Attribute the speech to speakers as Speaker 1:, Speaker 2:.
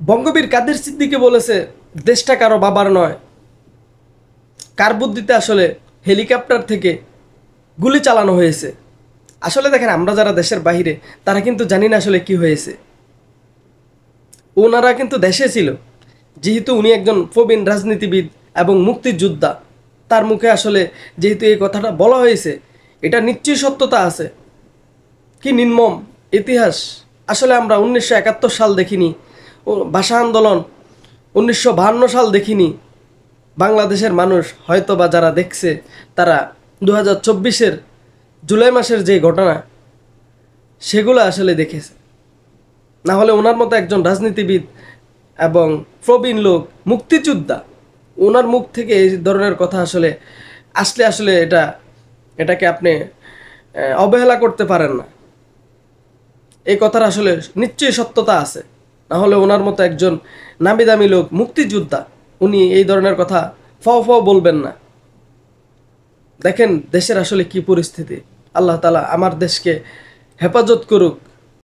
Speaker 1: বঙ্গবীর কাদের সিদ্দিকী বলেছে দেশটা কারো বাবার নয়। কার বুদ্ধিতে আসলে হেলিকপ্টার থেকে গুলি চালানো হয়েছে? আসলে দেখেন, আমরা যারা দেশের বাইরে তারা কিন্তু জানি না আসলে কি হয়েছে। ওনারা কিন্তু দেশে ছিল, যেহেতু উনি একজন প্রবীণ রাজনীতিবিদ এবং মুক্তিযোদ্ধা। তার মুখে আসলে যেহেতু এই কথাটা বলা হয়েছে, এটা নিশ্চয়ই সত্যতা আছে। কি নির্মম ইতিহাস! আসলে আমরা 1971 সাল দেখিনি, ভাষা আন্দোলন 1952 সাল দেখিনি। বাংলাদেশের মানুষ হয়তো বা যারা দেখছে তারা 2024-এর জুলাই মাসের যে ঘটনা সেগুলো আসলে দেখেছে। না হলে ওনার মতো একজন রাজনীতিবিদ এবং প্রবীণ লোক, মুক্তিযোদ্ধা, ওনার মুখ থেকে এই ধরনের কথা আসলে আসলে আসলে এটাকে আপনি অবহেলা করতে পারেন না। এই কথার আসলে নিশ্চয়ই সত্যতা আছে। না হলে ওনার মতো একজন নামি দামি লোক, মুক্তিযোদ্ধা, উনি এই ধরনের কথা ফাও ফাও বলবেন না। দেখেন দেশের আসলে কি পরিস্থিতি। আল্লাহ তাআলা আমার দেশকে হেফাজত করুক।